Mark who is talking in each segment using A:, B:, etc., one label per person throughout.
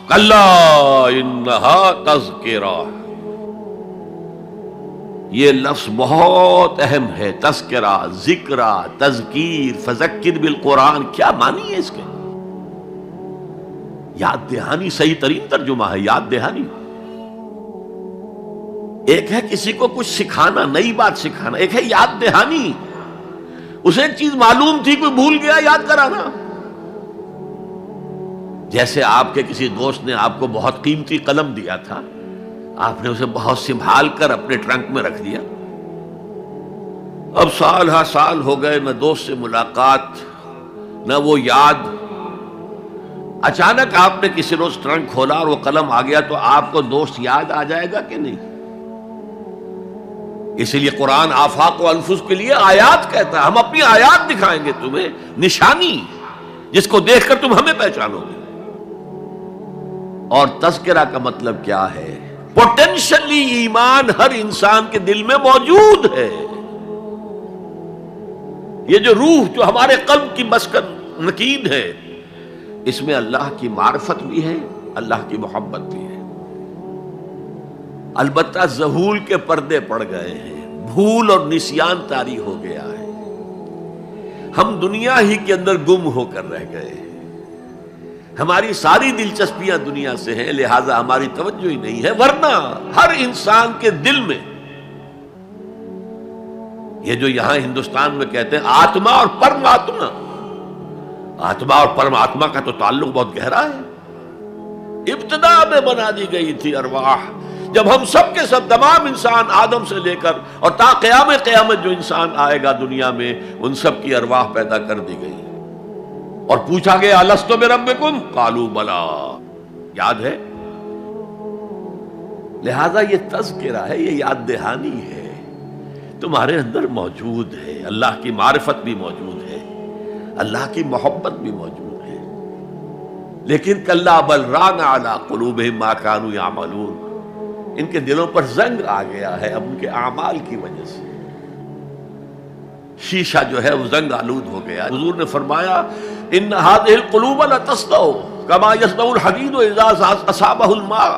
A: کلا انہا تذکرہ، یہ لفظ بہت اہم ہے. تذکرہ، ذکرہ، تذکیر، فذکر بالقرآن، کیا معنی ہے اس کے؟ یاد دہانی صحیح ترین ترجمہ ہے، یاد دہانی. ایک ہے کسی کو کچھ سکھانا، نئی بات سکھانا، ایک ہے یاد دہانی. اسے ایک چیز معلوم تھی، کوئی بھول گیا، یاد کرانا. جیسے آپ کے کسی دوست نے آپ کو بہت قیمتی قلم دیا تھا، آپ نے اسے بہت سنبھال کر اپنے ٹرنک میں رکھ دیا. اب سال ہا سال ہو گئے، نہ دوست سے ملاقات، نہ وہ یاد. اچانک آپ نے کسی روز ٹرنک کھولا اور وہ قلم آ گیا، تو آپ کو دوست یاد آ جائے گا کہ نہیں؟ اسی لیے قرآن آفاق و انفس کے لیے آیات کہتا ہے. ہم اپنی آیات دکھائیں گے تمہیں، نشانی جس کو دیکھ کر تم ہمیں پہچانو گے. اور تذکرہ کا مطلب کیا ہے؟ پوٹینشلی ایمان ہر انسان کے دل میں موجود ہے. یہ جو روح جو ہمارے قلب کی مسکن نکید ہے، اس میں اللہ کی معرفت بھی ہے، اللہ کی محبت بھی ہے. البتہ ذہول کے پردے پڑ گئے ہیں، بھول اور نسیان طاری ہو گیا ہے. ہم دنیا ہی کے اندر گم ہو کر رہ گئے ہیں. ہماری ساری دلچسپیاں دنیا سے ہیں، لہذا ہماری توجہ ہی نہیں ہے. ورنہ ہر انسان کے دل میں یہ جو یہاں ہندوستان میں کہتے ہیں آتما اور پرماتما، آتما اور پرماتما کا تو تعلق بہت گہرا ہے. ابتدا میں بنا دی گئی تھی ارواح، جب ہم سب کے سب تمام انسان آدم سے لے کر اور تا قیامت جو انسان آئے گا دنیا میں، ان سب کی ارواح پیدا کر دی گئی. اور پوچھا گیا الست بربکم قالوا بلا، یاد ہے؟ لہذا یہ تذکرہ ہے، یہ یاد دہانی ہے، تمہارے اندر موجود ہے. اللہ کی معرفت بھی موجود ہے، اللہ کی محبت بھی موجود ہے. لیکن کلا بل ران علی قلوبہم ما کانوا یعملون، ان کے دلوں پر زنگ آ گیا ہے اب ان کے اعمال کی وجہ سے. شیشہ جو ہے وہ زنگ آلود ہو گیا. حضور نے فرمایا ان هذه القلوب لتصدع كما يصدع الحديد اذا اصابه الماء،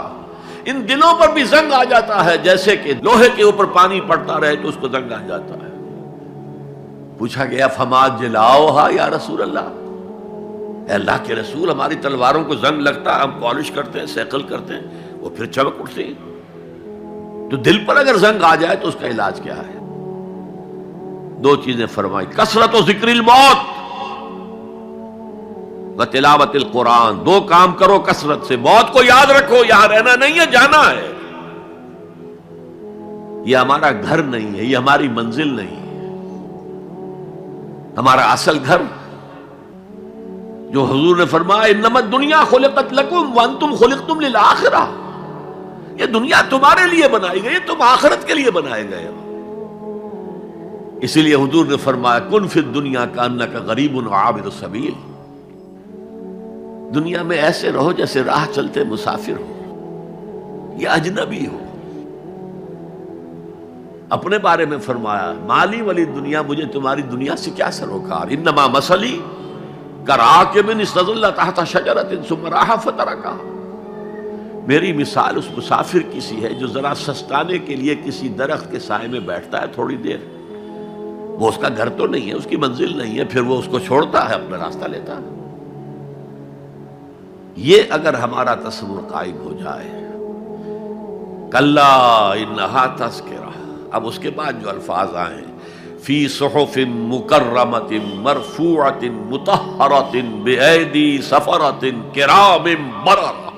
A: ان دلوں پر بھی زنگ آ جاتا ہے جیسے کہ لوہے کے اوپر پانی پڑتا رہے تو اس کو زنگ آ جاتا ہے. پوچھا گیا فما جلاؤها یا رسول اللہ، اے اللہ کے رسول ہماری تلواروں کو زنگ لگتا ہے، ہم پالش کرتے ہیں، سیکل کرتے ہیں، وہ پھر چمک اٹھتے ہیں. تو دل پر اگر زنگ آ جائے تو اس کا علاج کیا ہے؟ دو چیزیں فرمائی، کثرت و ذکر الموت و تلاوت القرآن. دو کام کرو کثرت سے، موت کو یاد رکھو، یہاں رہنا نہیں ہے، جانا ہے. یہ ہمارا گھر نہیں ہے، یہ ہماری منزل نہیں ہے. ہمارا اصل گھر جو حضور نے فرمایا انما الدنیا خلقت لکم وانتم خلقتم للآخرہ، یہ دنیا تمہارے لیے بنائی گئی، تم آخرت کے لیے بنائے گئے ہو. اسی لیے حضور نے فرمایا کن فی الدنیا کانک غریب وعابر السبیل، دنیا میں ایسے رہو جیسے راہ چلتے مسافر ہو یا اجنبی ہو. اپنے بارے میں فرمایا مالی ولی دنیا، مجھے تمہاری دنیا سے کیا سروکار، انما مثلی کراکب استظل تحت شجرۃ ثم راح فترکھا، میری مثال اس مسافر کی سی ہے جو ذرا سستانے کے لیے کسی درخت کے سائے میں بیٹھتا ہے تھوڑی دیر. وہ اس کا گھر تو نہیں ہے، اس کی منزل نہیں ہے، پھر وہ اس کو چھوڑتا ہے، اپنا راستہ لیتا ہے. یہ اگر ہمارا تصور قائم ہو جائے، کلا انہا تذکرہ. اب اس کے بعد جو الفاظ آئے فی صحف مکرمۃ مرفوعۃ مطہرۃ بایدی سفرۃ کرام بررہ،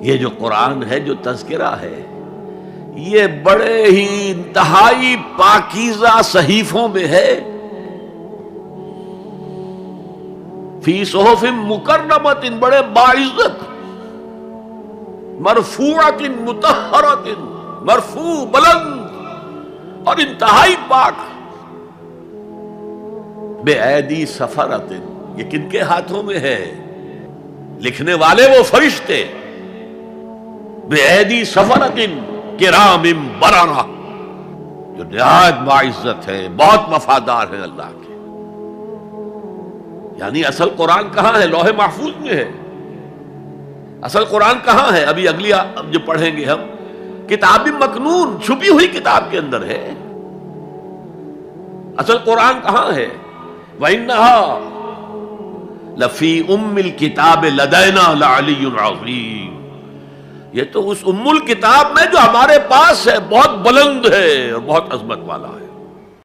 A: یہ جو قرآن ہے، جو تذکرہ ہے، یہ بڑے ہی انتہائی پاکیزہ صحیفوں میں ہے. فی صحف مکرمۃ، بڑے باعزت، مرفوعۃ مطہرۃ، مرفوع بلند اور انتہائی پاک. بے ایدی سفرۃ، یہ کن کے ہاتھوں میں ہے؟ لکھنے والے وہ فرشتے. بے ایدی سفرۃ کرام بررہ، جو نہایت باعزت ہے، بہت وفادار ہے اللہ کے. یعنی اصل قرآن کہاں ہے؟ لوح محفوظ میں ہے. اصل قرآن کہاں ہے؟ ابھی اگلی جو پڑھیں گے ہم، کتاب مکنون، چھپی ہوئی کتاب کے اندر ہے۔ اصل قرآن کہاں ہے؟ وَإِنَّهَا لَفِي أُمِّ الْكِتَابِ لَدَيْنَا لَعَلِيٌّ عَظِيمٌ، یہ تو اس ام الکتاب میں جو ہمارے پاس ہے، بہت بلند ہے اور بہت عظمت والا ہے۔